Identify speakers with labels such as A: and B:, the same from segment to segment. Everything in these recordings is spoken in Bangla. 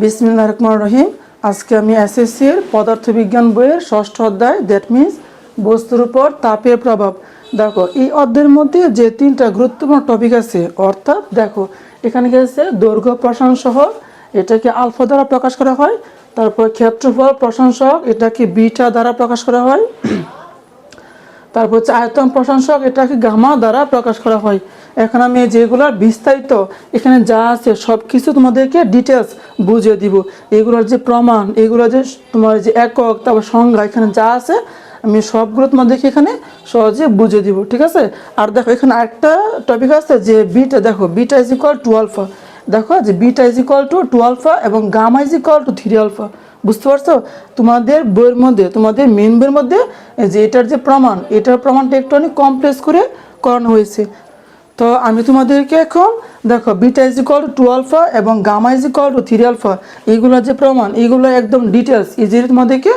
A: বিসমিল্লাহির রহমানির রহিম। আজকে আমি এসএসসির পদার্থবিজ্ঞান বইয়ের ষষ্ঠ অধ্যায়, দ্যাট মিনস বস্তুর উপর তাপের প্রভাব। দেখো এই অধ্যায়ের মধ্যে যে তিনটা গুরুত্বপূর্ণ টপিক আছে, অর্থাৎ দেখো এখানে কি আছে, দৈর্ঘ্য প্রসারণ সহগ, এটাকে আলফা দ্বারা প্রকাশ করা হয়। তারপর ক্ষেত্রফল প্রসারণ সহগ, এটাকে বিটা দ্বারা প্রকাশ করা হয়। তারপর হচ্ছে আয়তন প্রশংসক, এটাকে গামা দ্বারা প্রকাশ করা হয়। এখন আমি যেগুলোর বিস্তারিত এখানে যা আছে সব কিছু তোমাদেরকে ডিটেলস বুঝিয়ে দিব। এগুলোর যে প্রমাণ, এগুলো যে তোমার যে একক, তারপর সংজ্ঞা, এখানে যা আছে আমি সবগুলো তোমাদেরকে এখানে সহজে বুঝিয়ে দিব, ঠিক আছে। আর দেখো এখানে আরেকটা টপিক আছে যে বিটা, দেখো beta is equal to alpha. দেখো যে beta is equal to alpha এবং gamma is equal to 3 alpha. বুঝতে পারছো? তোমাদের বইয়ের মধ্যে, তোমাদের মেন বইয়ের মধ্যে যে এটার যে প্রমাণ, এটার প্রমাণটা একটু অনেক কমপ্লেক্স করে করানো হয়েছে। তো আমি তোমাদেরকে এখন দেখো beta is equal to alpha এবং gamma is equal to 3 alpha, এইগুলো যে প্রমাণ, এইগুলো একদম ডিটেলস ইজিলি তোমাদেরকে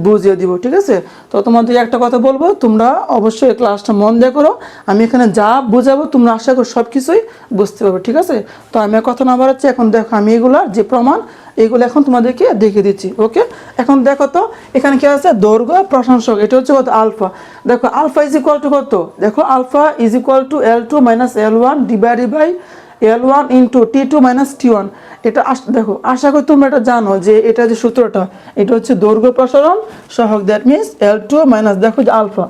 A: বুঝিয়ে দিব, ঠিক আছে। তো তোমাদের একটা কথা বলবো, তোমরা অবশ্যই ক্লাসটা মন দিয়ে করো। আমি এখানে যা বোঝাবো তোমরা আশা করি সব কিছুই বুঝতে পারবে, ঠিক আছে। তো আমি কথা না বাড়াচ্ছি, এখন দেখো আমি এগুলার যে প্রমাণ, এইগুলো এখন তোমাদেরকে দেখিয়ে দিচ্ছি, ওকে। এখন দেখো তো এখানে কি আছে, দৈর্ঘ্য প্রশংসক, এটা হচ্ছে কত, আলফা। দেখো আলফা ইজ ইকুয়াল টু কত, দেখো alpha is equal to L2 minus L1 divided by L1 into T2 minus T1। এটা দেখো আশা করি তোমরা এটা জানো যে এটা যে সূত্রটা, এটা হচ্ছে দৈর্ঘ্য প্রসারণ সহগ, দ্যাট মিনস L2 মাইনাস, দেখো যে আলফা,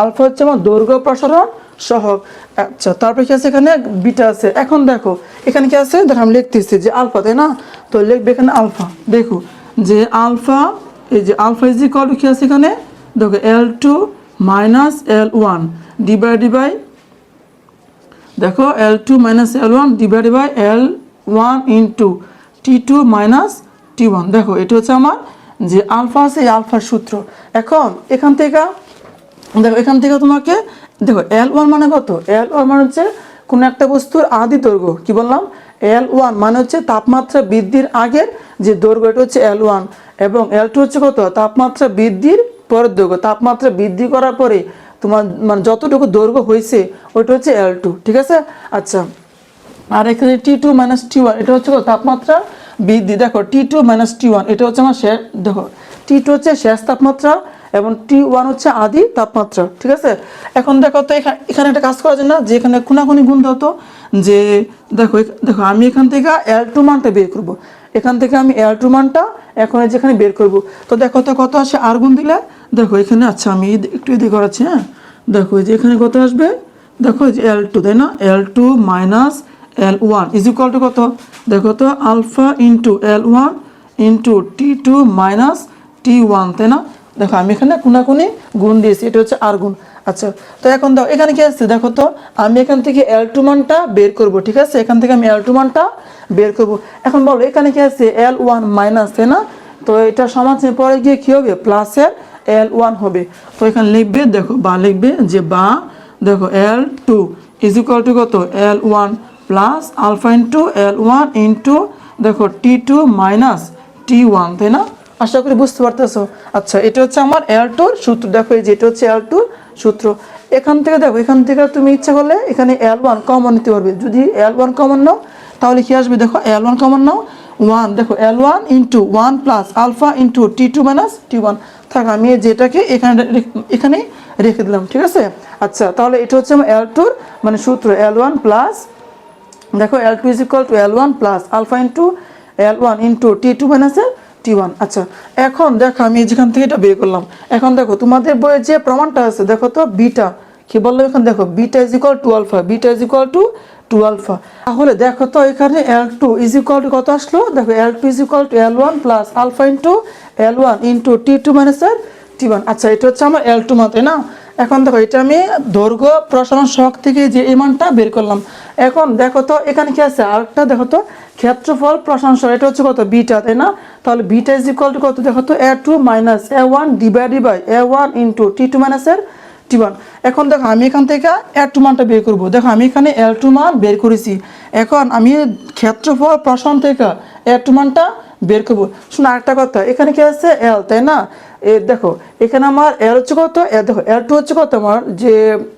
A: আলফা হচ্ছে আমার দৈর্ঘ্য প্রসারণ সহগ। আচ্ছা, তারপরে কি আছে, এখানে বিটা আছে। এখন দেখো এখানে কি আছে, দেখো আমি লিখতেছি যে আলফা, তাই না? তো লিখবে এখানে আলফা, দেখো যে আলফা, এই যে আলফা ইজ ইকুয়াল টু কি আছে এখানে, দেখো L2 minus L1 divided by, দেখো L2 minus L1 divided by L1 into T2 minus T1। দেখো এটা হচ্ছে আমার যে আলফা আছে, এই আলফার সূত্র। এখন এখান থেকে দেখো, এখান থেকে তোমাকে দেখো L1 মানে কত, L1 মানে হচ্ছে কোনো একটা বস্তুর আদি দৈর্ঘ্য। কি বললাম? L1 মানে হচ্ছে তাপমাত্রা বৃদ্ধির আগের যে দৈর্ঘ্য, এটা হচ্ছে L1। এবং L2 হচ্ছে কত, তাপমাত্রা বৃদ্ধির পরের দৈর্ঘ্য। তাপমাত্রা বৃদ্ধি করার পরে তোমার মানে যতটুকু দৈর্ঘ্য হয়েছে ওইটা হচ্ছে L2, ঠিক আছে। আচ্ছা, আর এখানে T2 মাইনাস T1, এটা হচ্ছে তাপমাত্রা বৃদ্ধি। দেখো T2 মাইনাস T1, এটা হচ্ছে আমার শেষ, দেখো T2 হচ্ছে শেষ তাপমাত্রা এবং T1 হচ্ছে আদি তাপমাত্রা, ঠিক আছে। এখন দেখো তো এখানে একটা কাজ করা যায় না, যে এখানে খুনাখুনি গুণ হতো, যে দেখো দেখো আমি এখান থেকে L2 মানটা বের করব। এখান থেকে আমি L2 মানটা এখন যেখানে বের করব, তো দেখো তো কত আসে, আর গুণ দিলে দেখো এখানে, আচ্ছা আমি একটু এদিকে করাচ্ছি, হ্যাঁ। দেখো যে এখানে কত আসবে, দেখো যে L2, তাই না? L2 minus L1 is equal to কত, দেখো তো alpha into L1 into T2 minus T1, তাই না? দেখো আমি এখানে কোনাকুনি গুণ দিয়েছি, এটা হচ্ছে আর গুণ। আচ্ছা, তো এখন দেখো এখানে কি আসছে, দেখো তো আমি এখান থেকে L2 মানটা বের করব, ঠিক আছে। এখান থেকে আমি L2 মানটা বের করব। এখন বলো এখানে কি আছে, L1 মাইনাস, তাই না? তো এটা সমান চিহ্ন পরে গিয়ে কি হবে, প্লাসের L1 হবে। তো এখানে লিখবে, দেখো বা লিখবে যে বা, দেখো L2 ইজ ইকুয়াল টু কত, L1 plus alpha into L1 into দেখো T2 মাইনাস T1, তাই না? আশা করি বুঝতে পারতেছো। আচ্ছা, এটা হচ্ছে আমার L2 সূত্র। দেখো এই যে এটা হচ্ছে L2 সূত্র। এখান থেকে দেখো, এখান থেকে তুমি ইচ্ছা করলে এখানে L1 কমন নিতে পারবে। যদি L1 কমন নাও তাহলে কি আসবে, দেখো L1 কমন নাও 1, দেখো L1 into 1 plus alpha into T2 minus T1। থাক, আমি যেটাকে এখানে রেখে দিলাম, ঠিক আছে। আচ্ছা, তাহলে এটা হচ্ছে আমার L2 মানে সূত্র, L1 প্লাস, দেখো L2 is equal to L1 plus alpha into L1 into T2 minus T1। আচ্ছা, এখন দেখো আমি যেখান থেকে এটা বের করলাম। এখন দেখো তোমাদের বইয়ে যে প্রমাণটা আছে, দেখো তো বিটা, কি বললাম এখন, দেখো beta is equal to alpha, beta is equal to alpha. তাহলে দেখো তো এখানে L2 ইজ ইকুয়াল টু কত আসলো, দেখো L2 is equal to L1 plus alpha into L1 into T2 minus T1। আচ্ছা, এটা হচ্ছে আমার L2 মান, তাই না? এখন দেখো এটা আমি দৈর্ঘ্য প্রসারণ সহগ থেকে যে এই মানটা বের করলাম। এখন দেখো তো এখানে কি আছে, আরেকটা দেখো তো ক্ষেত্রফল প্রসারণ সহগ, এটা হচ্ছে কত, বিটা, তাই না? তাহলে বিটা ইজ ইকুয়াল টু কত, দেখো তো A2 minus A1 divided by A1 into T2 minus T1। এখন দেখো আমি এখান থেকে L2 মানটা বের করব। দেখো আমি এখানে L2 মান বের করেছি। এখন আমি ক্ষেত্রফল প্রসারণ থেকে L2 মানটা বের করবো। শোনো আরেকটা কথা, এখানে কি আছে L, তাই না? দেখো এখানে আমার L হচ্ছে কত, দেখো L2 হচ্ছে কত, আমার যে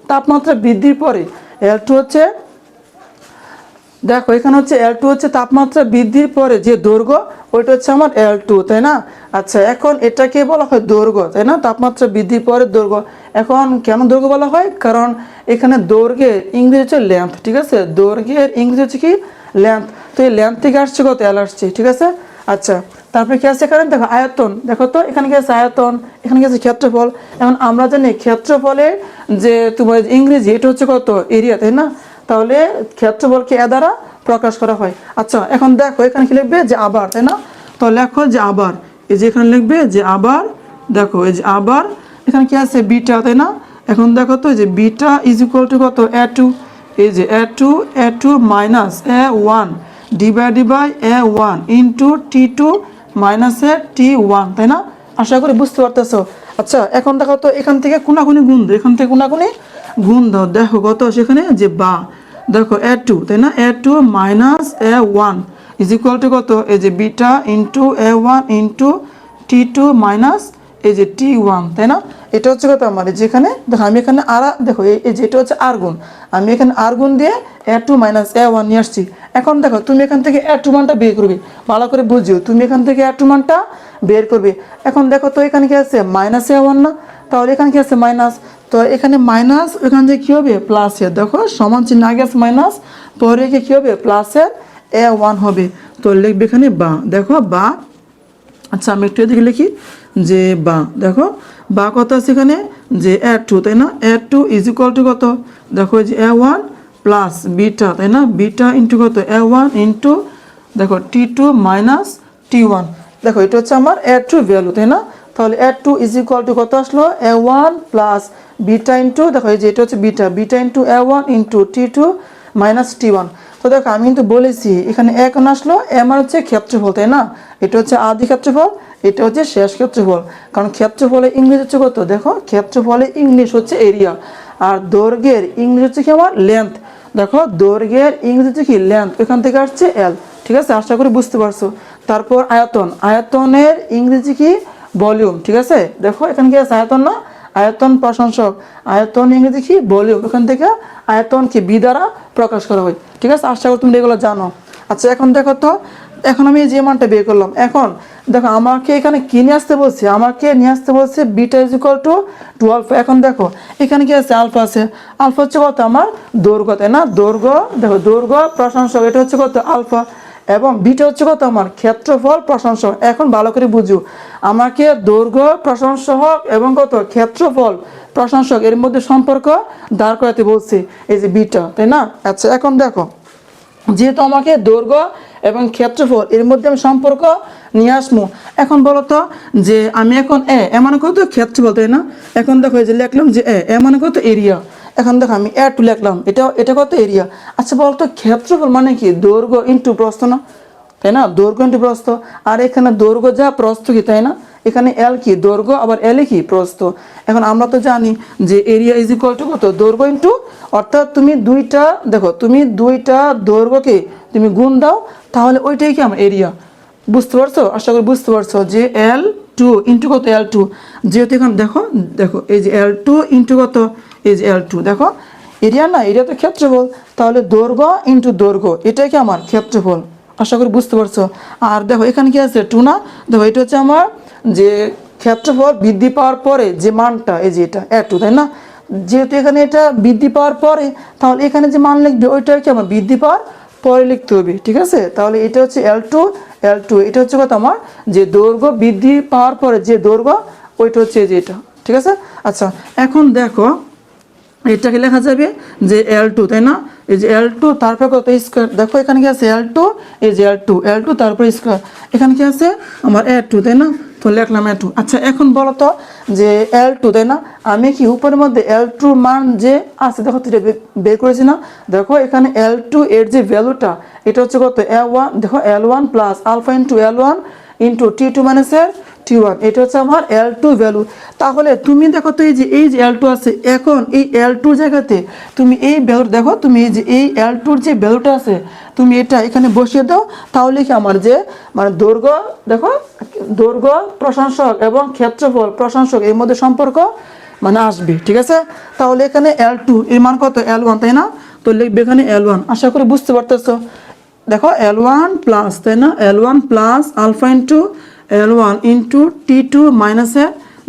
A: তাপমাত্রা বৃদ্ধির পরে L2 হচ্ছে দেখো এখানে হচ্ছে L2 হচ্ছে তাপমাত্রা বৃদ্ধির পরে যে দৈর্ঘ্য, ওইটা হচ্ছে আমার L2, তাই না? আচ্ছা, এখন এটাকে বলা হয় দৈর্ঘ্য, তাই না? তাপমাত্রা বৃদ্ধির পরে দৈর্ঘ্য। এখন কেন দৈর্ঘ্য বলা হয়? কারণ এখানে দৈর্ঘ্যের ইংরেজি হচ্ছে লেন্থ, ঠিক আছে? দৈর্ঘ্যের ইংরেজি হচ্ছে কি? লেন্থ। তো এই লেন্থ থেকে আসছে কত? L আসছে, ঠিক আছে? আচ্ছা, তারপরে কি আছে এখানে? দেখো আয়তন, দেখো তো এখানে কি আছে? আয়তন, এখানে কি আছে? ক্ষেত্রফল। এখন আমরা জানি ক্ষেত্রফলের যে তোমার ইংরেজি এটা হচ্ছে কত? এরিয়া, তাই না? তাহলে ক্ষেত্রফলকে এ দ্বারা প্রকাশ করা হয়। আচ্ছা, এখন দেখো এখানে কি লিখবে? যে আবার, তাই না? তো লেখো যে আবার, এই যে এখানে লিখবে যে আবার, দেখো এই যে আবার এখানে কি আছে? বিটা, তাই না? এখন দেখো তো যে বিটা ইজ ইকুয়াল টু কত? A2, এই যে A2 minus A1 divided by A1 into T2 minus T1, তাই না? আশা করি বুঝতে পারতেছো। আচ্ছা, এখন দেখো তো এখান থেকে কোনাকুনি গুণ দাও, এখান থেকে কোনাকুনি গুণ দাও। দেখো কত সেখানে? যে বা, দেখো A2, তাই না? A2 minus A1 is equal to কত? এই যে beta into A1 into T2 minus এই যে T1, তাই না? এটা হচ্ছে কত আমার? যেখানে দেখো আমি এখানে আর, দেখো এই যে এটা হচ্ছে আর গুণ, আমি এখানে আর গুণ দিয়ে A2 মাইনাস A1 নিয়ে আসছি। এখন দেখো তুমি এখান থেকে A2 মানটা বের করবে, ভালো করে বুঝিও, তুমি এখান থেকে A2 মানটা বের করবে। এখন দেখো তো এখানে কি আছে? মাইনাস A1 না? তাহলে এখানে কি আছে? মাইনাস। তো এখানে মাইনাস, এখান থেকে কী হবে? প্লাসের, দেখো সমান চিহ্ন আগে আছে মাইনাস, পরে গিয়ে কী হবে? প্লাসের A1 হবে। তো লিখবে এখানে বা, দেখো বা। আচ্ছা, আমি একটু এদিকে লিখি যে বা, দেখো বা কত আছে এখানে? যে A2, তাই না? A2 ইজ ইকুয়াল টু কত? দেখো এই যে A1 প্লাস বিটা, তাই না? বিটা ইন্টু কত? A1 ইন্টু দেখো T2 মাইনাস T1। দেখো এটা হচ্ছে আমার A2 ভ্যালু, তাই না? তাহলে A2 ইজ ইকুয়াল টু কত আসলো? A1 প্লাস বিটা ইন্টু, দেখো এই যে এটা হচ্ছে beta into A1 into T2 minus T1। তো দেখো আমি কিন্তু বলেছি এখানে এখন আসলো এ মানে হচ্ছে ক্ষেত্রফল, তাই না? এটা হচ্ছে আদি ক্ষেত্রফল, এটা হচ্ছে শেষ ক্ষেত্রফল। কারণ ক্ষেত্রফলে ইংলিশ হচ্ছে কত? দেখো ক্ষেত্রফলে ইংলিশ হচ্ছে এরিয়া, আর দৈর্ঘ্যের ইংলিশ হচ্ছে কি আমার? লেন্থ। দেখো দৈর্ঘ্যের ইংলিশ হচ্ছে কি? লেন্থ, এখান থেকে আসছে L, ঠিক আছে? আশা করি বুঝতে পারছো। তারপর আয়তন, আয়তনের ইংরেজি কি? ভলিউম, ঠিক আছে? দেখো এখানে কি আছে? আয়তন না? আয়তন প্রশংসক, আয়তন ইংরেজি কি? ভলিউম। এখান থেকে আয়তন কি? বি দ্বারা প্রকাশ করা হয়, ঠিক আছে? আশা করি তুমি এগুলো জানো। আচ্ছা, এখন দেখো তো, এখন আমি যে মানটা বের করলাম, এখন দেখো আমাকে এখানে কি নিয়ে আসতে বলছে? আমাকে নিয়ে আসতে বলছে বিটা ইজ ইকুয়াল টু 12। এখন দেখো এখানে কি আছে? আলফা আছে। আলফা হচ্ছে কত? আমার দৈর্ঘ্য, তাই না? দৈর্ঘ্য, দেখো দৈর্ঘ্য প্রশংসক, এটা হচ্ছে কত? আলফা। এবং বিটা হচ্ছে কত? আমার ক্ষেত্রফল প্রশংসক। এখন ভালো করে বুঝো, আমাকে দৈর্ঘ্য প্রশংসক এবং কত? ক্ষেত্রফল প্রশংসক এর মধ্যে সম্পর্ক দাঁড় করাতে বলছে, এই যে বিটা, তাই না? আচ্ছা, এখন দেখো যেহেতু আমাকে দৈর্ঘ্য এবং ক্ষেত্রফল এর মধ্যে আমি সম্পর্ক নিয়ে আসবো, এখন বলো তো যে আমি এখন এ মানে কত? ক্ষেত্রফল, তাই না? এখন দেখো এই যে লিখলাম যে এ মানে কত? এরিয়া। এখন দেখো আমি A2 লিখলাম, এটা কত? এরিয়া। আচ্ছা বলতো ক্ষেত্রফল মানে কি? দৈর্ঘ্য ইন্টু প্রস্থ না, তাই না? দৈর্ঘ্য ইন্টু প্রস্থ। আর এখানে দৈর্ঘ্য যা, প্রস্থ কি, তাই না? এখানে L কি? দৈর্ঘ্য, আবার L কি? প্রস্থ। এখন আমরা তো জানি যে এরিয়া ইজ ইকুয়াল টু কত? দৈর্ঘ্য ইন্টু, অর্থাৎ তুমি দুইটা, দেখো তুমি দুইটা দৈর্ঘ্যকে তুমি গুণ দাও, তাহলে ওইটাই কি আমার এরিয়া। বুঝতে পারছো? আশা করি বুঝতে পারছো যে L2 ইন্টু কত? L2। যেহেতু এখানে দেখো, দেখো এই যে L2 ইন্টু কত? এই যে L2, দেখো এরিয়া না? এরিয়া তো ক্ষেত্রফল, তাহলে দৈর্ঘ্য ইন্টু দৈর্ঘ্য, এটাই কি আমার? ক্ষেত্রফল। আশা করি বুঝতে পারছো। আর দেখো এখানে কি আছে? 2 না? দেখো এটা হচ্ছে আমার যে ক্ষেত্রফল বৃদ্ধি পাওয়ার পরে যে মানটা, এই যে এটা A2, তাই না? যেহেতু এখানে এটা বৃদ্ধি পাওয়ার পরে, তাহলে এখানে যে মান লিখবে ওইটাই কি আমার? বৃদ্ধি পাওয়ার পরে লিখতে হবে, ঠিক আছে? তাহলে এটা হচ্ছে L2, এটা হচ্ছে কত? আমার যে দৈর্ঘ্য বৃদ্ধি পাওয়ার পরে যে দৈর্ঘ্য, ওইটা হচ্ছে এই যে এটা, ঠিক আছে? আচ্ছা, এখন দেখো এটাকে লেখা যাবে যে L2, তাই না? এই যে L2 তারপর কত? স্কোয়ার। দেখো এখানে কি আছে? L2, এই যে L2 তারপর স্কোয়ার। এখানে কি আছে? আমার A2, তাই না? তো লিখলাম A2। আচ্ছা, এখন বলো তো যে L2, তাই না? আমি কি উপরের মধ্যে L2 মান যে আছে, দেখো এটা বের করেছি না? দেখো এখানে L2 এর যে ভ্যালুটা, এটা হচ্ছে কত? A1, দেখো L1 plus alpha into L1 into T2 মাইনাসের T1, এটা হচ্ছে আমার L2 ভ্যালু। তাহলে তুমি দেখো তো এই যে L2 আছে, এখন এই L2 জায়গাতে তুমি এই ভ্যালু, দেখো তুমি এই L2 যে ভ্যালুটা আছে, তুমি এটা এখানে বসিয়ে দাও, তাহলে কি আমার যে মানে দৈর্ঘ্য, দেখো দৈর্ঘ্য প্রশংসক এবং ক্ষেত্রফল প্রশংসক এর মধ্যে সম্পর্ক মানে আসবে, ঠিক আছে। তাহলে এখানে L2 এর মান কত, L1, তাই না? তো লিখবে এখানে L1। আশা করি বুঝতে পারতেছো। দেখো L1 প্লাস, তাই না, L1 plus alpha into L1 into T2 minus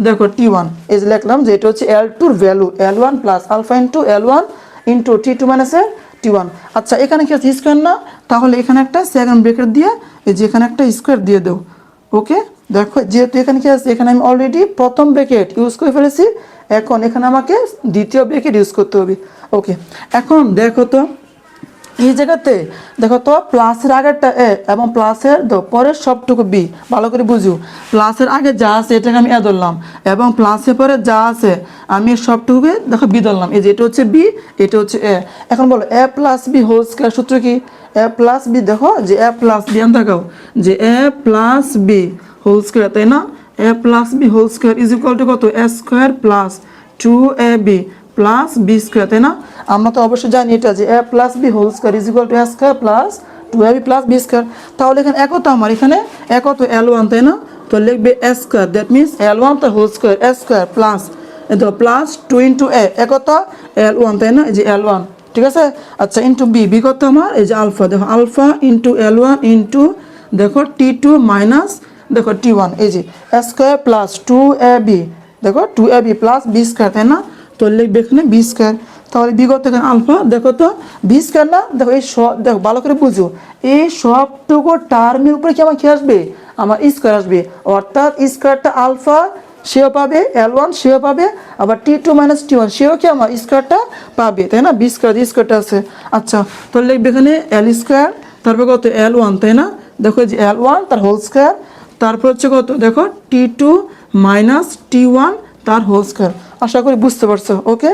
A: দেখো T1, এই যে লিখলাম যে এটা হচ্ছে L2 এর value, L1 plus alpha into L1 into T2 minus T1। আচ্ছা এখানে কি আছে, স্কোয়ার না, তাহলে এখানে একটা সেকেন্ড ব্র্যাকেট দিয়ে এই যে এখানে একটা স্কোয়ার দিয়ে দাও। ওকে, দেখো যেহেতু এখানে কি আছে, এখানে আমি অলরেডি প্রথম ব্র্যাকেট ইউজ করে ফেলেছি, এখন এখানে আমাকে দ্বিতীয় ব্র্যাকেট ইউজ করতে হবে। ওকে, এখন দেখো তো এই জায়গাতে দেখো তো প্লাসের আগেরটা এ এবং প্লাসের পরের সবটুকু বি, ভালো করে বুঝো। প্লাসের আগে যা আছে এটাকে আমি এ ধরলাম এবং প্লাসের পরে যা আছে আমি সবটুকুকে দেখো বি ধরলাম। এই যে এটা হচ্ছে বি, এটা হচ্ছে এ। এখন বলো এ প্লাস বি হোল স্কয়ার সূত্র কি? এ প্লাস বি, দেখো যে এ প্লাস বি, আমি দেখাও যে A plus B whole square, তাই না? A plus B whole square is equal to কত, A square plus 2ab plus B square, তাই না? আমরা তো অবশ্যই জানি এটা যে A plus B whole square is equal to A square plus 2ab plus B square. তাহলে এখানে এক তো আমার এখানে এক তো L1, তাই না? তো লিখবে এ স্কোয়ার, দ্যাট মিনস L1 তার হোল স্কোয়ার, এ স্কোয়ার প্লাস প্লাস 2 ইন্টু এ, এক তো L1, তাই না, এই যে L1, ঠিক আছে। আচ্ছা ইন্টু বি, বি কত আমার, এই যে আলফা, দেখো আলফা ইন্টু L1 ইন্টু দেখো T2 মাইনাস দেখো T1, এই যে এ স্কোয়ার প্লাস 2ab দেখো 2ab প্লাস বি স্কোয়ার, তাই না? তো লিখবে এখানে বি স্কোয়ার। তাহলে বিগত এখানে আলফা, দেখো তো বি স্কোয়ার না, দেখো এই সব, দেখো ভালো করে বুঝো, এই সবটুকু টার্মের উপরে কি আমার কি আসবে, আমার স্কোয়ার আসবে, অর্থাৎ স্কোয়ারটা আলফা সেও পাবে, L1 সেও পাবে, আবার T2 মাইনাস T1 সেও কি আমার স্কোয়ারটা পাবে, তাই না? বি স্কোয়ার, স্কোয়ারটা আছে। আচ্ছা তো লিখবে এখানে L স্কোয়ার, তারপর কত L1, তাই না? দেখো যে L1 তার হোল স্কোয়ার, তারপর হচ্ছে কত দেখো T2 মাইনাস T1 তার হোল স্কোয়ার। আশা করি বুঝতে পারছো। ওকে,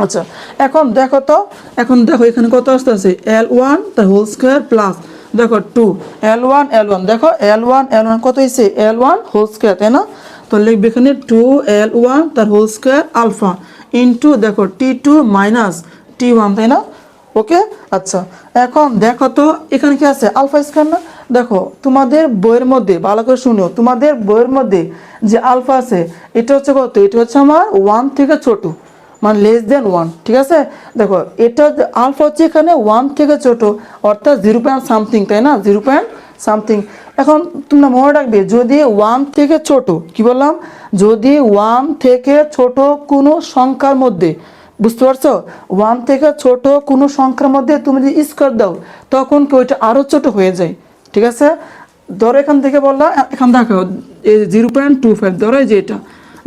A: আচ্ছা এখন দেখো তো, এখন দেখো এখানে কত আসতে আছে, L1 তার হোল স্কোয়ার প্লাস দেখো 2 L1 দেখো L1 কত হয়েছে, L1 হোল স্কোয়ার, তাই না? তো লিখবে এখানে 2L1 তার হোল স্কোয়ার আলফা ইন্টু দেখো T2 মাইনাস T1, তাই না? ওকে, আচ্ছা এখন দেখো তো এখানে কি আছে, আলফা স্কোয়ার না? দেখো তোমাদের বইয়ের মধ্যে ভালো করে শুনো, তোমাদের বইয়ের মধ্যে যে আলফা আছে এটা হচ্ছে কত, এটা হচ্ছে আমার 1 থেকে ছোট, মানে লেস দেন 1, ঠিক আছে। দেখো এটা আলফা হচ্ছে এখানে 1 থেকে ছোট, অর্থাৎ 0 সামথিং, তাই না, 0 সামথিং। এখন তোমরা মনে রাখবে যদি 1 থেকে ছোট, কি বললাম, যদি 1 থেকে ছোট কোনো সংখ্যার মধ্যে, বুঝতে পারছো, 1 থেকে ছোট কোনো সংখ্যার মধ্যে তুমি যদি স্কোয়ার দাও তখন কি ওইটা আরও ছোট হয়ে যায়, ঠিক আছে। ধরো এখান থেকে বললাম, এখান দেখো এই 0.25, ধরো এই যে এটা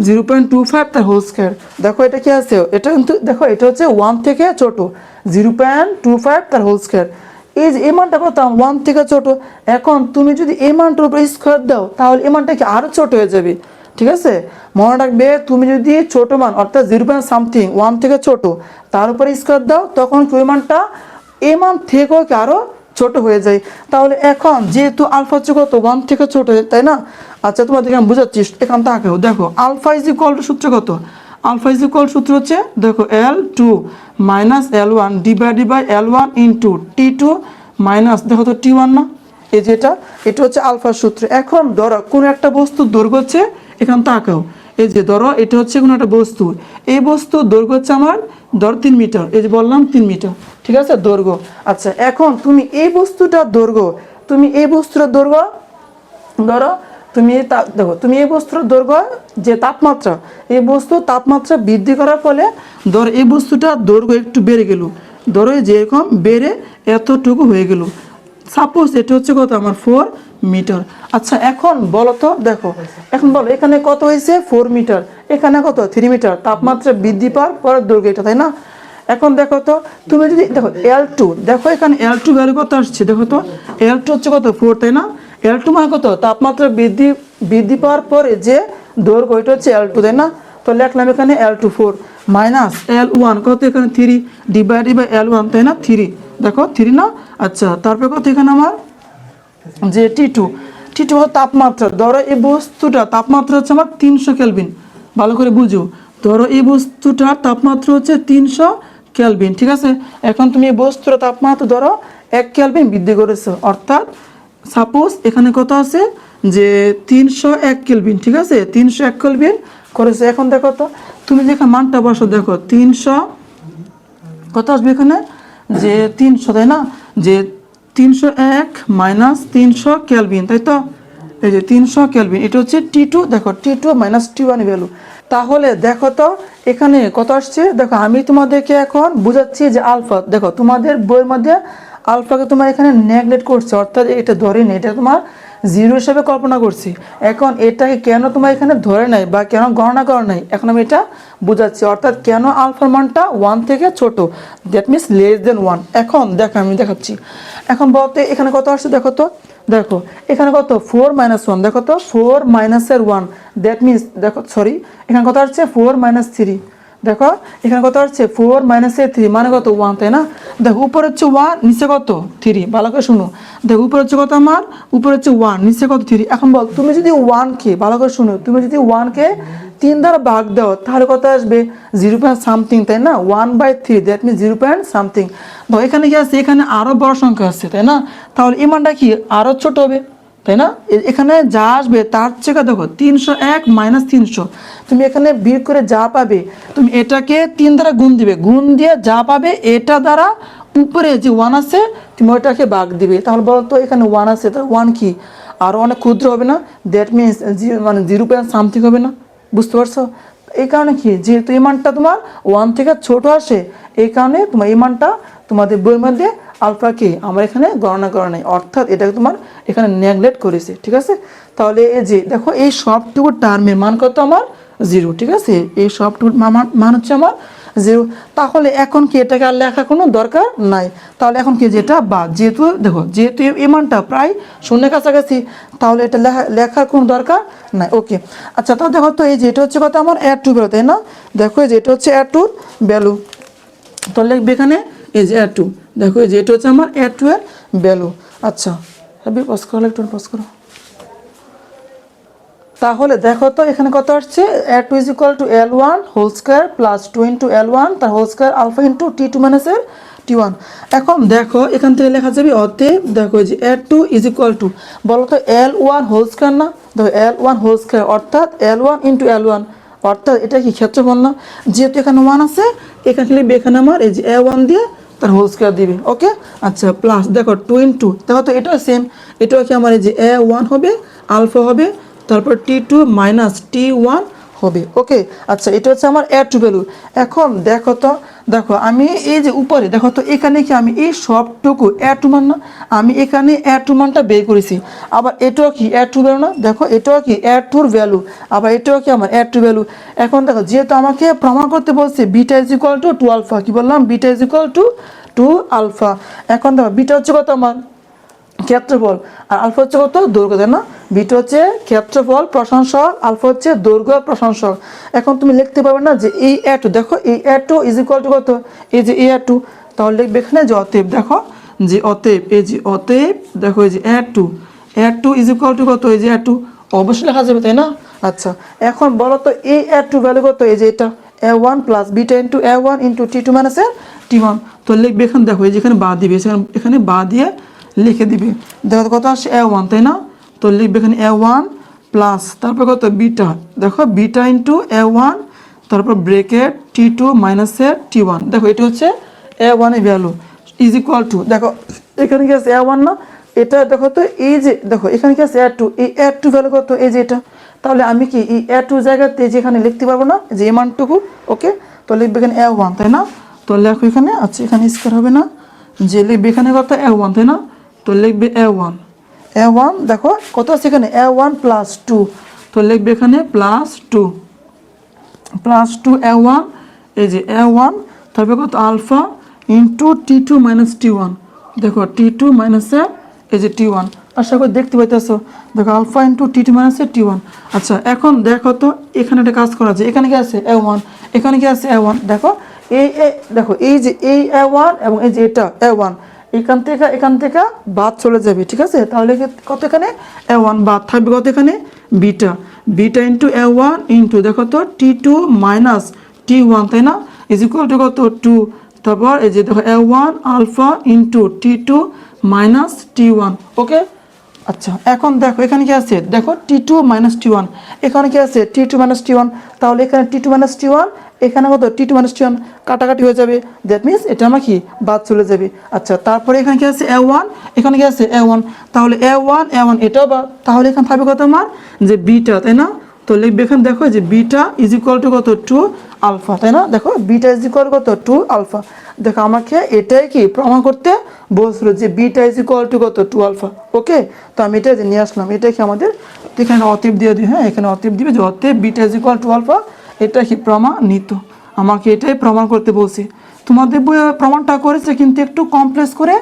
A: 0.25 তার হোল স্কোয়ার, দেখো এটা কি আছে, এটা কিন্তু দেখো এটা হচ্ছে 1 থেকে ছোট, 0.25 তার হোল স্কোয়ার, এই যে এই মানটা কত 1 থেকে ছোট। এখন তুমি যদি এই মানটার উপরে স্কোয়ার দাও তাহলে এই মানটা কি আরও ছোট হয়ে যাবে, ঠিক আছে। মনে রাখবে তুমি যদি ছোট মান অর্থাৎ 0 সামথিং 1 থেকে ছোট তার উপরে স্কোয়ার দাও তখন ওই মানটা এই মান থেকেও কি আরও ছোট হয়ে যায়। তাহলে এখন যেহেতু আলফা হচ্ছে কত 1 থেকে ছোট, তাই না? আচ্ছা তোমাদেরকে আমি বুঝাচ্ছি, এখান তাকেও দেখো আলফা ইজ ইকুয়াল টু সূত্র কত, আলফা ইজ ইকুয়াল সূত্র হচ্ছে দেখো L2 minus L1 divided by L1 into T2 minus দেখো তো T1 না, এই যে এটা হচ্ছে আলফার সূত্র। এখন ধরো কোনো একটা বস্তুর দৈর্ঘ্য হচ্ছে, এখান তাকাও, এই যে ধরো এটা হচ্ছে কোনো একটা বস্তু, এই বস্তুর দৈর্ঘ্য হচ্ছে আমার ধরো 3 মিটার, এই যে বললাম 3 মিটার, ঠিক আছে, দৈর্ঘ্য। আচ্ছা এখন তুমি এই বস্তুটার দৈর্ঘ্য, তুমি এই বস্তুটার দৈর্ঘ্য ধরো তুমি দেখো তুমি এই বস্তুর দৈর্ঘ্য যে তাপমাত্রা, এই বস্তু তাপমাত্রা বৃদ্ধি করার ফলে ধরো এই বস্তুটার দৈর্ঘ্য একটু বেড়ে গেল, ধরো যেরকম বেড়ে এতটুকু হয়ে গেল, সাপোজ এটা হচ্ছে কত আমার 4 মিটার। আচ্ছা এখন বলো তো, দেখো এখন বলো এখানে কত হয়েছে 4 মিটার, এখানে কত 3 মিটার, তাপমাত্রা বৃদ্ধি পাওয়ার পরের দৈর্ঘ্য এটা, তাই না? এখন দেখো তো তুমি যদি দেখো L2, দেখো এখানে L2 ভ্যালু কত আসছে, দেখো তো L2 হচ্ছে কত 4, তাই না? L2 মানে কত, তাপমাত্রা বৃদ্ধি পাওয়ার পরে যে দৈর্ঘ্য এটা হচ্ছে L2, তাই না? তো লিখলাম এখানে L2 4 মাইনাস L1 কত এখানে 3 ডিভাইডেড বাই L1, তাই না, 3 দেখো 3 না। আচ্ছা তারপরে কত এখানে আমার যে T2 হলো তাপমাত্রা, ধরো এই বস্তুটা তাপমাত্রা হচ্ছে আমার 300 কেলভিন, ভালো করে বুঝো, ধরো এই বস্তুটার তাপমাত্রা হচ্ছে 300 কেলভিন, ঠিক আছে। এখন তুমি এই বস্তুর তাপমাত্রা ধরো 1 কেলভিন বৃদ্ধি করেছো, অর্থাৎ সাপোজ এখানে কত আছে যে 301 কেলভিন, ঠিক আছে, 301 কেলভিন করেছে। এখন দেখো তো তুমি যেখানে মানটা বসো দেখো 300 কত আসবে এখানে যে 300 তাই না, যে 301 মাইনাস 300 কেলভিন, তাই তো? এই যে 300 কেলভিন, এটা হচ্ছে T2, দেখো T2 মাইনাস T1 ভ্যালু। তাহলে দেখো তো এখানে কত আসছে, দেখো আমি তোমাদেরকে এখন বুঝাচ্ছি যে আলফা, দেখো তোমাদের বইয়ের মধ্যে আলফাকে তোমার এখানে নেগলেক্ট করছে, অর্থাৎ এটা ধরেনি, এটা তোমার জিরো হিসাবে কল্পনা করছি। এখন এটাকে কেন তোমার এখানে ধরে নাই বা কেন গণনা করা নাই, এখন আমি এটা বোঝাচ্ছি, অর্থাৎ কেন আলফার মানটা 1 থেকে ছোট, দ্যাট মিনস লেস দেন 1। এখন দেখো আমি দেখাচ্ছি। এখন বলতে এখানে কত আসছে দেখো তো, দেখো এখানে কত 4 - 1, দেখো তো 4 - 1, দ্যাট মিনস দেখো সরি এখানে কত আসছে 4 - 3, দেখো এখানে কত আসছে 4 - 3 মানে কত 1, তাই না? দেখো উপরে হচ্ছে 1, নিচে কত 3, ভালো করে শুনো। দেখো উপরে হচ্ছে কত আমার, উপরে হচ্ছে 1, নিচে কত 3। এখন বল তুমি যদি 1কে, ভালো করে শুনো, তুমি যদি 1কে 3 দ্বারা ভাগ দাও তাহলে কত আসবে 0 সামথিং, তাই না? 1/3, দ্যাট মিনস 0 সামথিং। তো এখানে কি আছে, এখানে আরও বড় সংখ্যা আছে, তাই না? তাহলে এই মানটা কি আরও ছোট হবে, তাই না? এখানে যা আসবে তার থেকে দেখো 301 - 300, তুমি এখানে বিয়োগ করে যা পাবে তুমি এটাকে 3 দ্বারা গুণ দিবে, গুণ দিয়ে যা পাবে এটা দ্বারা উপরে যে 1 আছে তুমি ওইটাকে ভাগ দিবে। তাহলে বলো তো এখানে 1 আছে, তাহলে 1 কি আরও অনেক ক্ষুদ্র হবে না? দ্যাট মিনস মানে 0 সামথিং হবে না, বুঝতে পারছো? এই কারণে কি, যেহেতু এই মানটা তোমার 1 থেকে ছোট আসে, এই কারণে তোমার এই মানটা তোমাদের বইয়ের মধ্যে আলফাকে আমার এখানে গণনা করা নাই, অর্থাৎ এটাকে তোমার এখানে নেগলেক্ট করেছে, ঠিক আছে? তাহলে এই যে দেখো এই সবটুকু টার্মের মান কত আমার 0, ঠিক আছে? এই সবটুকু মান হচ্ছে আমার 0। তাহলে এখন কি এটাকে আর লেখার কোনো দরকার নাই, তাহলে এখন কি যেটা বাদ, যেহেতু দেখো যেহেতু এই মানটা প্রায় শূন্যের কাছাকাছি, তাহলে এটা লেখার কোনো দরকার নাই। ওকে, আচ্ছা তাহলে দেখো তো এই যে এটা হচ্ছে কত আমার A2 ভ্যালু, তাই না? দেখো এই যে এটা হচ্ছে A2 ভ্যালু, তাহলে লিখবে এখানে এই যে A2, দেখো এই যে এটা হচ্ছে আমার A2 এর ভ্যালু। আচ্ছা পজ করো, একটু পজ করো। তাহলে দেখো তো এখানে কত আসছে, A2 = L1 whole square plus 2 * L1 তার whole square alpha into T2 - T1। এখন দেখো এখান থেকে লেখা যাবে অতএব, দেখো যে A2 = বলো তো L1 হোল স্কয়ার না, দেখো L1 হোল স্কয়ার অর্থাৎ L1 * L1, অর্থাৎ এটা কি ক্ষেত্রফল না? যেহেতু এখানে 1 আছে, এখানে লিখবে এখানে আমার এই যে A1 দিয়ে তার হোল স্কয়ার দিবে। ওকে, আচ্ছা প্লাস দেখো 2 * দেখো তো এটাও সেম, এটাও কি আমার এই যে A1 হবে, আলফা হবে, তারপর T2 - T1 হবে। ওকে, আচ্ছা এটা হচ্ছে আমার A2 ভ্যালু। এখন দেখো তো, দেখো আমি এই যে উপরে দেখো তো এখানে কি আমি এই সবটুকু A2 মান না, আমি এখানে A2 মানটা বের করেছি, আবার এটাও কি A2 ভ্যালু না, দেখো এটাও কি A2 ভ্যালু, আবার এটাও কি আমার A2 ভ্যালু। এখন দেখো যেহেতু আমাকে প্রমাণ করতে বলছে বিটা = 2 আলফা, কি বললাম বিটা = 2 আলফা। এখন দেখো বিটা হচ্ছে কত আমার ক্ষেত্রফল, আর আলফা হচ্ছে কত দৈর্ঘ্য, তাই না? বিটা হচ্ছে ক্ষেত্রফল প্রশংসক, আলফা হচ্ছে দৈর্ঘ্য প্রশংসক। এখন তুমি লিখতে পারবে না যে এই A2, দেখো এই A2 = কত, এই যে A2, তাহলে লিখবে এখানে যে অতএব, দেখো যে অতএব, এই যে অতএব দেখো এই যে A2 = কত, এই যে A2 অবশ্যই লেখা যাবে, তাই না? আচ্ছা এখন বলো তো এই A2 ভ্যালু কত, এই যে এটা A1 plus beta into A1 into T2 - T1। তো লিখবে এখানে, দেখো এই যেখানে বা দিবে এখানে বা দিয়ে লিখে দিবে, দেখো কত আসছে A1, তাই না? তো লিখবে এখানে A1 প্লাস তারপর কত বিটা, দেখো বিটা ইন্টু A1 তারপর ব্রেকেট T2 - T1, দেখো এটা হচ্ছে A1 এর ভ্যালু = দেখো এখানে কি আছে A1 না, এটা দেখো তো এই যে দেখো এখানে কি আছে A2, এই A2 ভ্যালু কত, এই যে এটা। তাহলে আমি কি এই A2 জায়গাতে যেখানে লিখতে পারবো না যে এই মানটুকু। ওকে, তো লিখবে এখানে A1, তাই না? তো লেখো এখানে, আচ্ছা এখানে স্কয়ার হবে না, যে লিখবে এখানে কত A1, তাই না? তো লিখবে A1 দেখো কত আছে এখানে A1 প্লাস 2, তো লিখবে এখানে +2 A1, এই যে A1 তারপর কত আলফা ইন্টু T2 - T1, দেখো T2 এই যে T1, আশা করি দেখতে পাইতেছো, দেখো আলফা ইন্টু T2 - T1। আচ্ছা এখন দেখো তো এখানে একটা কাজ করা যায়, এখানে কি আছে A1, এখানে কি আছে A1, দেখো এই দেখো এই যে এই A1 এবং এই যে এটা A1, এখান থেকে বাদ চলে যাবে, ঠিক আছে? তাহলে কত এখানে A1 বাদ থাকবে, কত এখানে বিটা ইন্টু A1 ইন্টু দেখো তো T2 - T1, তাই না? = কত 2, তারপর এই যে দেখো A1 alpha into T2 - T1। ওকে, আচ্ছা এখন দেখো এখানে কি আছে, দেখো T2 - T1, এখানে কি আছে T2 - T1, তাহলে এখানে T2 - T1 এখানে কত টি টু মাইনাস টি ওয়ান কাটাকাটি হয়ে যাবে, দ্যাট মিনস এটা আমার কি বাদ চলে যাবে। আচ্ছা তারপরে এখানে কি আছে a1, এখানে কি আছে a1, তাহলে a1 এটাও বাদ, তাহলে এখানে থাকবে কত আমার যে বিটা, তাই না? তো লিখবে এখানে দেখো যে বিটা ইজ ইকুয়াল টু কত টু আলফা, তাই না? দেখো বিটা ইজ ইকুয়াল কত টু আলফা। দেখো আমাকে এটাই কি প্রমাণ করতে বলছিল যে বিটা ইজ ইকুয়াল টু কত টু আলফা। ওকে, তো আমি এটা যে নিয়ে আসলাম, এটা কি আমাদের এখানে অতএব দিয়ে দিই, হ্যাঁ এখানে অতএব দিবে যে অতএব beta is equal to alpha, এটা কি প্রমাণিত। আমাকে এটাই প্রমাণ করতে বলছে। তোমাদের বইয়ে প্রমাণটা করেছে কিন্তু একটু কমপ্লেক্স করে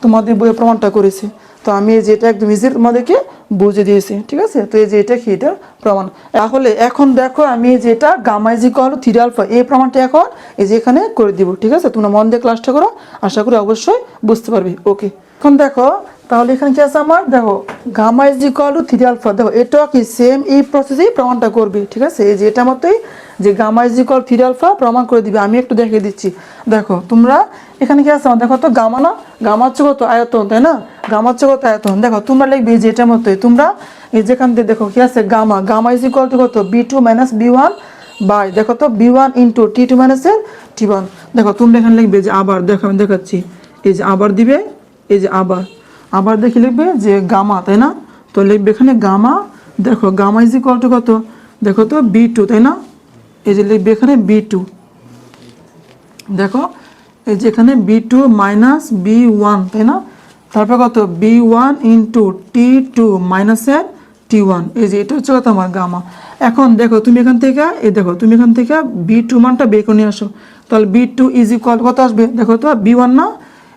A: তোমাদের বইয়ে প্রমাণটা করেছে। তো আমি এই যে এটা একদম ইজি তোমাদেরকে বুঝে দিয়েছি, ঠিক আছে? তো এই যে এটা কি এটা প্রমাণ। তাহলে এখন দেখো আমি যেটা gamma is equal to three alpha এই প্রমাণটা এখন এই যে এখানে করে দিব, ঠিক আছে? তোমরা মন দিয়ে ক্লাসটা করো, আশা করি অবশ্যই বুঝতে পারবে। ওকে, এখন দেখো তাহলে এখানে কি আছে আমার, দেখো gamma is equal to three alpha, দেখো এটাও কি সেম এই প্রসেসেই প্রমাণটা করবে, ঠিক আছে? এই যে এটা মতোই যে gamma is equal three alpha প্রমাণ করে দিবে। আমি একটু দেখিয়ে দিচ্ছি, দেখো তোমরা এখানে কি আছে আমার, দেখো তো গামা না, গামা হচ্ছে কত আয়তন, তাই না? গামা হচ্ছে কত আয়তন। দেখো তোমরা লিখবে যে এটা মতোই তোমরা এই যেখান থেকে দেখো কি আছে gamma, gamma is equal to কত B two minus B one by দেখো তো B one into T two মাইনাসের টি ওয়ান। দেখো তোমরা এখানে লিখবে যে আবার, দেখো আমি দেখাচ্ছি, এই যে আবার দিবে, এই যে আবার দেখে লিখবে যে গামা, তাই না? তো লিখবে এখানে গামা, দেখো গামা ইজ ইকুয়াল টু কত, দেখো তো বি টু, তাই না? এই যে লিখবে এখানে বি টু, দেখো এই যে এখানে B two minus B one, তাই না? তারপর কত B one into T two মাইনাসের টি ওয়ান, এই যে এটা হচ্ছে কত আমার গামা। এখন দেখো তুমি এখান থেকে এই দেখো তুমি এখান থেকে বি টু মানটা বের করে নিয়ে আসো, তাহলে বি টু ইজ ইকুয়াল কত আসবে, দেখো তো বি ওয়ান না,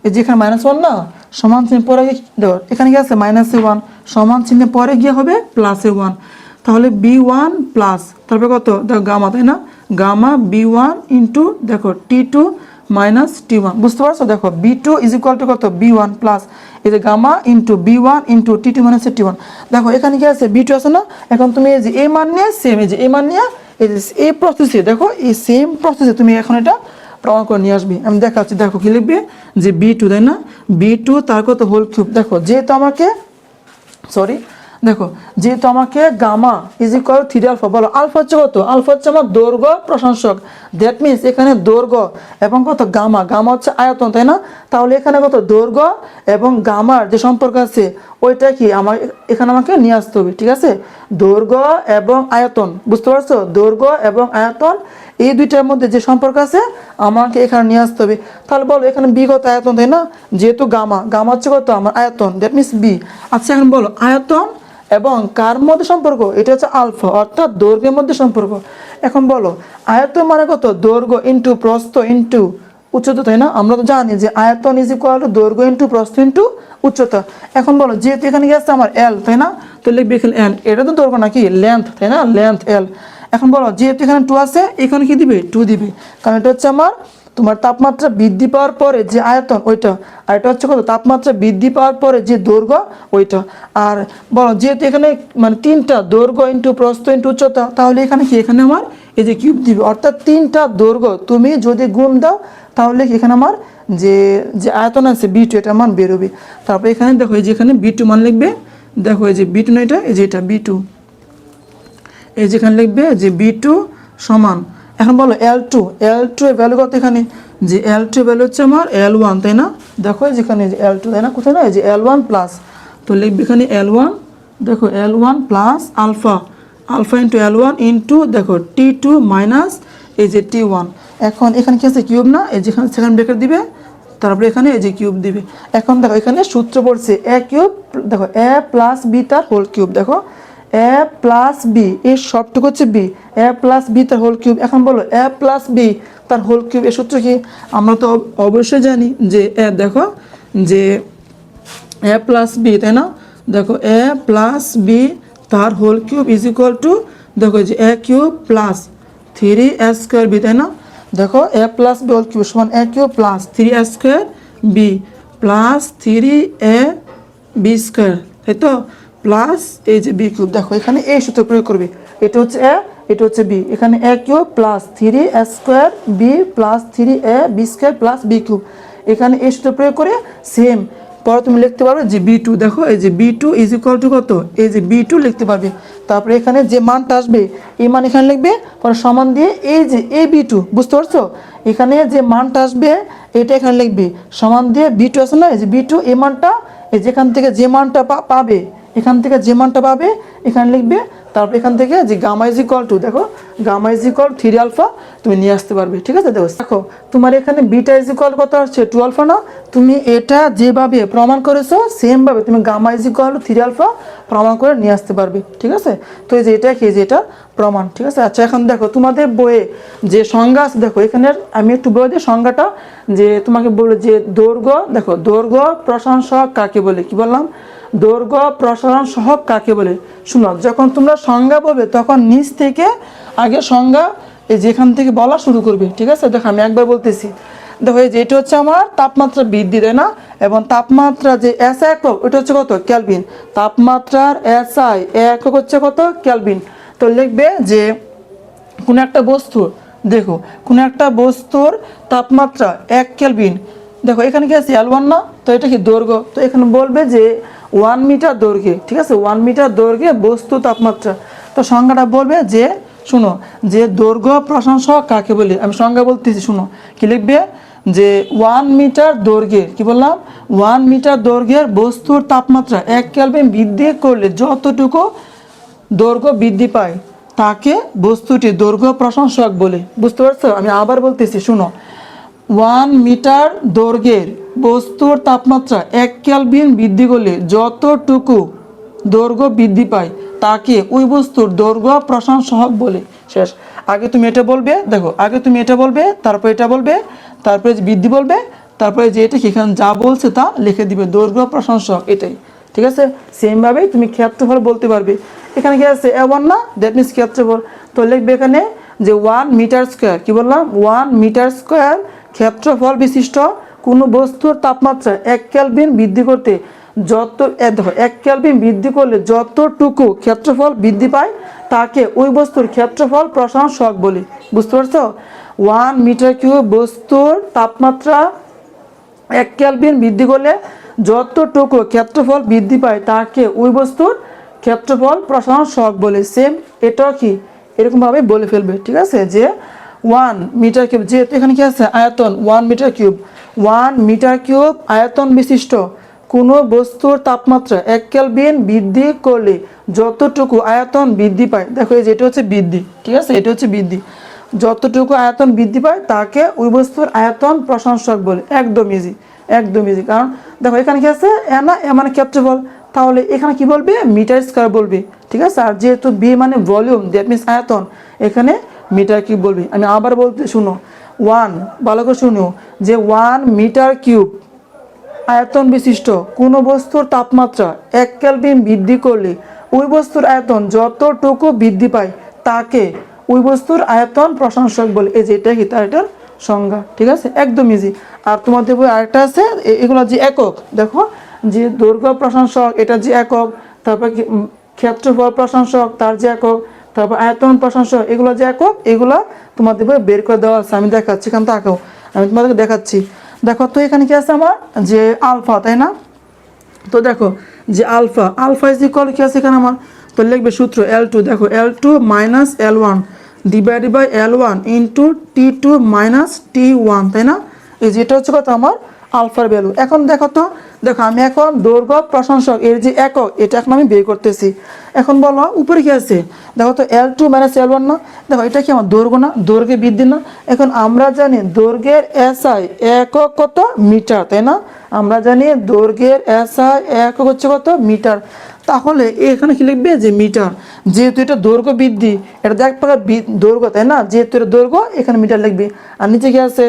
A: এই যে এখানে মাইনাস ওয়ান না, সমান চিহ্ন পরে দেখো এখানে কি আছে মাইনাসে ওয়ান, সমান চিহ্নে পরে গিয়ে হবে প্লাসে ওয়ান, তাহলে বি ওয়ান প্লাস তারপরে কত দেখো গামা, তাই না? গামা বি ওয়ান ইন্টু দেখো T two minus T one, বুঝতে পারছো? দেখো B two is equal to কত বি ওয়ান প্লাস এই যে gamma into B one into T two minus T one. দেখো এখানে কি আছে বি টু আছে না, এখন তুমি এই যে এ মান নিয়ে সেম এই যে এ মান নিয়ে এই যে এই প্রসেসে দেখো এই সেম প্রসেসে তুমি এখন এটা প্রমাণ করে নিয়ে আসবি। আমি দেখাচ্ছি, দেখো কি লিখবে যে বি টু, তাই না? বি টু তার কত হোল কিউব, দেখো যেহেতু আমাকে দেখো যেহেতু আমাকে gamma is equal three alpha, বলো আলফা হচ্ছে কত, আলফা হচ্ছে আমার দৈর্ঘ্য প্রশাংসক, দ্যাট মিনস এখানে দৈর্ঘ্য এবং কত গামা, গামা হচ্ছে আয়তন, তাই না? তাহলে এখানে কত দৈর্ঘ্য এবং গামার যে সম্পর্ক আছে ওইটা কি আমার এখানে আমাকে নিয়ে আসতে হবে, ঠিক আছে? দৈর্ঘ্য এবং আয়তন, বুঝতে পারছো? দৈর্ঘ্য এবং আয়তন এই দুইটার মধ্যে যে সম্পর্ক আছে আমাকে এখানে নিয়ে আসতে হবে। তাহলে বলো এখানে বি কত আয়তন, তাই না? যেহেতু গামা, গামা হচ্ছে কত আমার আয়তন, দ্যাট মিনস বি। আচ্ছা এখন বলো আয়তন এবং কার মধ্যে সম্পর্ক, এটা হচ্ছে আলফা, অর্থাৎ দৈর্ঘ্যের মধ্যে সম্পর্ক। এখন বলো আয়তন মানে কত দৈর্ঘ্য ইন্টু প্রস্থ ইন্টু উচ্চতা, তাই না? আমরা তো জানি যে আয়তন ইজ ইকুয়াল টু দৈর্ঘ্য ইন্টু প্রস্থ ইন্টু উচ্চতা। এখন বলো যেহেতু এখানে গেছে আমার এল, তাই না? তো লিখবে এখানে এল, এটা তো দৈর্ঘ্য নাকি লেন্থ, তাই না? লেন্থ এল। এখন বলো যেহেতু এখানে টু আছে এখানে কি দিবে টু দিবে, কারণ এটা হচ্ছে আমার তোমার তাপমাত্রা বৃদ্ধি পাওয়ার পরে যে আয়তন ওইটা, আর এটা হচ্ছে কত তাপমাত্রা বৃদ্ধি পাওয়ার পরে যে দৈর্ঘ্য ওইটা। আর বলো যেহেতু এখানে মানে তিনটা দৈর্ঘ্য ইন্টু প্রস্থ ইন্টু উচ্চতা, তাহলে এখানে কি এখানে আমার এই যে কিউব দিবে, অর্থাৎ তিনটা দৈর্ঘ্য তুমি যদি গুণ দাও তাহলে এখানে আমার যে যে আয়তন আছে বি টু এটা মান বেরোবে। তারপরে এখানে দেখো এই যে এখানে বি টু মান লিখবে, দেখো এই যে বি টু না এটা এই যে এটা বি টু, এই যেখানে লিখবে যে বি টু সমান, এখন বলো এল টু এর ভ্যালু কত এখানে, যে এল টু ভ্যালু হচ্ছে আমার এল ওয়ান, তাই না? দেখো যেখানে যে এল টু, তাই না? কোথায় না এই যে এল ওয়ান প্লাস, তো লিখবে এখানে এল ওয়ান, দেখো L one plus alpha, alpha into L one into দেখো টি টু মাইনাস এই যে টি ওয়ান। এখন এখানে কি আছে কিউব না, এই যেখানে সেকেন্ড ব্র্যাকেট দিবে, তারপরে এখানে এই যে কিউব দিবে। এখন দেখো এখানে সূত্র পড়ছে এ কিউব, দেখো এ প্লাস বি তার হোল কিউব, দেখো এ প্লাস বি এর সবটুকু হচ্ছে বি, এ প্লাস বি তার হোল কিউব। এখন বলো এ প্লাস বি তার হোল কিউব এর সূত্র কি, আমরা তো অবশ্যই জানি যে এ, দেখো যে এ প্লাস বি, তাই না? দেখো এ প্লাস বি তার whole cube is equal to দেখো যে A cube plus three A square B, তাই না? দেখো A plus B whole cube সমান A cube plus three A square B plus three A B square, তাই তো? প্লাস এই যে বি কিউব, দেখো এখানে এই সূত্র প্রয়োগ করবে, এটা হচ্ছে এ এটা হচ্ছে বি, এখানে A cube plus three A square B plus three A B square plus B cube, এখানে এই সূত্র প্রয়োগ করে সেম পরে তুমি লিখতে পারবে যে বি টু, দেখো এই যে B two is equal to কত, এই যে বি টু লিখতে পারবে। তারপরে এখানে যে মানটা আসবে এই মান এখানে লিখবে, পরে সমান দিয়ে এই যে এ বি টু, বুঝতে পারছো, এখানে যে মানটা আসবে এটা এখানে লিখবে, সমান দিয়ে বি টু আছে না, এই যে বি টু এই মানটা, এই যেখান থেকে যে মানটা পাবে, এখান থেকে যে মানটা পাবে এখানে লিখবে। তারপর এখান থেকে যে গামা ইজ ইকুয়াল টু, দেখো গামা ইজ ইকুয়াল 3 আলফা তুমি নিয়ে আসতে পারবে। ঠিক আছে, দেখো তোমার এখানে বিটা ইজ ইকুয়াল কত আসছে 2 আলফা না, তুমি এটা যেভাবে প্রমাণ করেছো সেমভাবে তুমি গামা ইজ ইকুয়াল 3 আলফা প্রমাণ করে নিয়ে আসতে পারবে। ঠিক আছে, তো এই যে এটা কি, যে এটা প্রমাণ। ঠিক আছে, আচ্ছা এখন দেখো তোমাদের বইয়ে যে সংজ্ঞা আছে, দেখো এখানে আমি একটু বলে দিই সংজ্ঞাটা, যে তোমাকে বলে যে দৈর্ঘ্য, দেখো দৈর্ঘ্য প্রসারণ সহগ কাকে বলে, কি বললাম, দৈর্ঘ্য প্রসারণ সহগ কাকে বলে। শুনো, যখন তোমরা সংজ্ঞা বলবে তখন নিচ থেকে আগে সংজ্ঞা এই যেখান থেকে বলা শুরু করবে। ঠিক আছে, দেখো আমি একবার বলতেছি, দেখো এই যে এটা হচ্ছে আমার তাপমাত্রা বৃদ্ধি, তাই না, এবং তাপমাত্রা যে এস একক এটা হচ্ছে কত ক্যালভিন, তাপমাত্রার এস আই একক হচ্ছে কত ক্যালভিন। তো লিখবে যে কোনো একটা বস্তু, দেখো কোনো একটা বস্তুর তাপমাত্রা 1 কেলভিন, দেখো এখানে কি আছে L1 না, তো এটা কি দৈর্ঘ্য, তো এখানে বলবে যে 1 মিটার দৈর্ঘ্যে। ঠিক আছে, 1 মিটার দৈর্ঘ্যে বস্তু তাপমাত্রা, তো সংজ্ঞাটা বলবে যে শুনো যে দৈর্ঘ্য প্রসারণ সহগ কাকে বলে, আমি সংজ্ঞা বলতেছি, শুনো কি লিখবে, যে 1 মিটার দৈর্ঘ্যের, কি বললাম 1 মিটার দৈর্ঘ্যের বস্তুর তাপমাত্রা 1 কেলভিন বৃদ্ধি করলে যতটুকু দৈর্ঘ্য বৃদ্ধি পায় তাকে বস্তুটি দৈর্ঘ্য প্রসারণ সহগ বলে। বুঝতে পারছো, আমি আবার বলতেছি, শুনো 1 মিটার দৈর্ঘ্যের বস্তুর তাপমাত্রা 1 কেলভিন বৃদ্ধি করলে যতটুকু দৈর্ঘ্য বৃদ্ধি পায় তাকে ওই বস্তুর দৈর্ঘ্য প্রসারণ সহগ বলে। শেষ, আগে তুমি এটা বলবে, দেখো আগে তুমি এটা বলবে, তারপর এটা বলবে, তারপরে বৃদ্ধি বলবে, তারপরে যে এটা এখানে যা বলছে তা লিখে দিবে দৈর্ঘ্য প্রসারণ সহগ, এটাই। ঠিক আছে, সেমভাবেই তুমি ক্ষেত্রফল বলতে পারবে। এখানে কি আছে A1 না, দ্যাট মিনস ক্ষেত্রফল, তো লিখবে এখানে যে 1 মিটার স্কোয়ার, কি বললাম 1 মিটার স্কোয়ার ক্ষেত্রফল বিশিষ্ট কোনো বস্তুর তাপমাত্রা 1 কেলভিন বৃদ্ধি করতে যত, দেখো 1 কেলভিন বৃদ্ধি করলে যতটুকু ক্ষেত্রফল বৃদ্ধি পায় তাকে ওই বস্তুর ক্ষেত্রফল প্রসারণ সহগ বলে। বুঝতে পারছো, 1 মিটার কিউব বস্তুর তাপমাত্রা 1 কেলভিন বৃদ্ধি করলে যতটুকু ক্ষেত্রফল বৃদ্ধি পায় তাকে ওই বস্তুর ক্ষেত্রফল প্রসারণ সহগ বলে। সেম এটাও কি এরকমভাবে বলে ফেলবে। ঠিক আছে, যে 1 মিটার কিউব, যেহেতু এখানে কি আছে আয়তন 1 মিটার কিউব, 1 মিটার কিউব আয়তন বিশিষ্ট কোনো বস্তুর তাপমাত্রা 1 কেলভিন বৃদ্ধি করলে যতটুকু আয়তন বৃদ্ধি পায়, দেখো এই যে এটা হচ্ছে বৃদ্ধি। ঠিক আছে, এটা হচ্ছে বৃদ্ধি, যতটুকু আয়তন বৃদ্ধি পায় তাকে ওই বস্তুর আয়তন প্রসারণ সহগ বলে। একদম ইজি, একদম ইজি, কারণ দেখো এখানে কি আছে এ না, এ মানে ক্ষেত্রফল, তাহলে এখানে কি বলবে মিটার স্কয়ার বলবে। ঠিক আছে, আর যেহেতু বি মানে ভলিউম, দ্যাট মিনস আয়তন, এখানে মিটার কিউব বলবে। আমি আবার বলতে, শুনো 1, ভালো করে শুনো, যে 1 মিটার কিউব আয়তন বিশিষ্ট কোনো বস্তুর তাপমাত্রা 1 কেলভিন বৃদ্ধি করলে ওই বস্তুর আয়তন যতটুকু বৃদ্ধি পায় তাকে ওই বস্তুর আয়তন প্রসারণ সহগ বলে। এই যে এটা কি তার এটার সংজ্ঞা। ঠিক আছে, একদম ইজি। আর তোমাদের বই আরেকটা আছে, এগুলো যে একক, দেখো যে দৈর্ঘ্য প্রসারণ সহগ এটা যে একক, তারপর ক্ষেত্রফল প্রসারণ সহগ তার যে একক, তারপর আয়তন প্রসারণ সহগ এগুলো যে একক, এগুলো তোমাদের বই বের করে দেওয়া আছে। আমি দেখাচ্ছি, এখান থেকে আঁকাও, আমি তোমাদেরকে দেখাচ্ছি। দেখো তো এখানে কি আছে আমার যে আলফা, তাই না, তো দেখো যে আলফা, আলফা ইজ ইকুয়াল কি আছে এখানে আমার, তো লিখবে সূত্র L2, দেখো L2 minus L1 divided by L1 into T2 minus T1, তাই না, এই যেটা হচ্ছে কত আমার আলফার ভ্যালু। এখন দেখো তো, দেখো আমি এখন দৈর্ঘ্য প্রসারণ সহগ এর যে একক এটা এখন আমি বের করতেছি। এখন বলো উপরে কি আছে, দেখো তো L2 মাইনাস L1 না, দেখো এটা কি আমার দৈর্ঘ্য না, দৈর্ঘ্যে বৃদ্ধি না। এখন আমরা জানি দৈর্ঘ্যের SI একক কত মিটার, তাই না, আমরা জানি দৈর্ঘ্যের SI একক হচ্ছে কত মিটার, তাহলে এখানে কি লিখবে যে মিটার, যেহেতু এটা দৈর্ঘ্য বৃদ্ধি, এটা এক প্রকার দৈর্ঘ্য, তাই না, যেহেতু এটা দৈর্ঘ্য এখানে মিটার লিখবে। আর নিচে কি আছে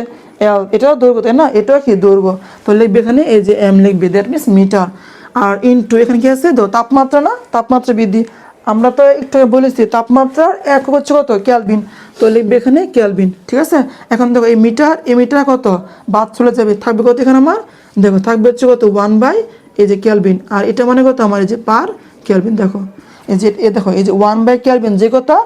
A: L, এটাও দৈর্ঘ্য, তাই না, এটাও কি দৈর্ঘ্য, তো লিখবে এখানে এই যে M লিখবে, দ্যাট মিনস মিটার। আর ইনটু এখানে কি আছে তাপমাত্রা না, তাপমাত্রা বৃদ্ধি, আমরা তো একটু বলেছি তাপমাত্রার একক হচ্ছে কত ক্যালভিন, তো লিখবে এখানে ক্যালভিন। ঠিক আছে, এখন দেখো এই মিটার কত বাদ চলে যাবে, থাকবে কত এখানে আমার, দেখো থাকবে হচ্ছে কত 1 বাই এই যে ক্যালভিন, আর এটা মানে কত আমার এই যে পার ক্যালভিন। দেখো এই যে দেখো এই যে 1 বাই ক্যালভিন যে কথা,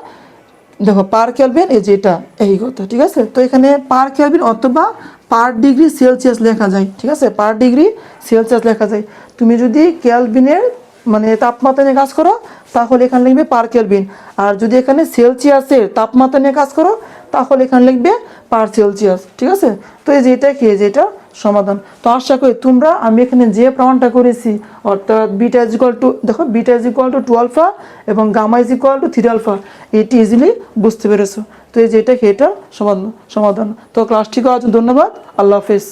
A: দেখো পার ক্যালভিন এই যে এটা এই কথা। ঠিক আছে, তো এখানে পার ক্যালভিন অথবা পার ডিগ্রি সেলসিয়াস লেখা যায়, ঠিক আছে, পার ডিগ্রি সেলসিয়াস লেখা যায়। তুমি যদি কেলভিনের মানে তাপমাত্রা নিয়ে কাজ করো তাহলে এখানে লিখবে পার কেলভিন, আর যদি এখানে সেলসিয়াসের তাপমাত্রা নিয়ে কাজ করো তাহলে এখানে লিখবে পার সেলসিয়াস, ঠিক আছে। তো এই যে এটা কি, যে এটা সমাধান। তো আশা করি তোমরা, আমি এখানে যে প্রমাণটা করেছি অর্থাৎ বিটা ইজ ইকুয়াল টু, দেখো beta is equal to 2 alpha এবং gamma is equal to 3 alpha, এটি ইজিলি বুঝতে পেরেছো। তো এই যে এটা কি, এটা সমাধান। তো ক্লাসটি করার জন্য ধন্যবাদ। আল্লাহ হাফেজ।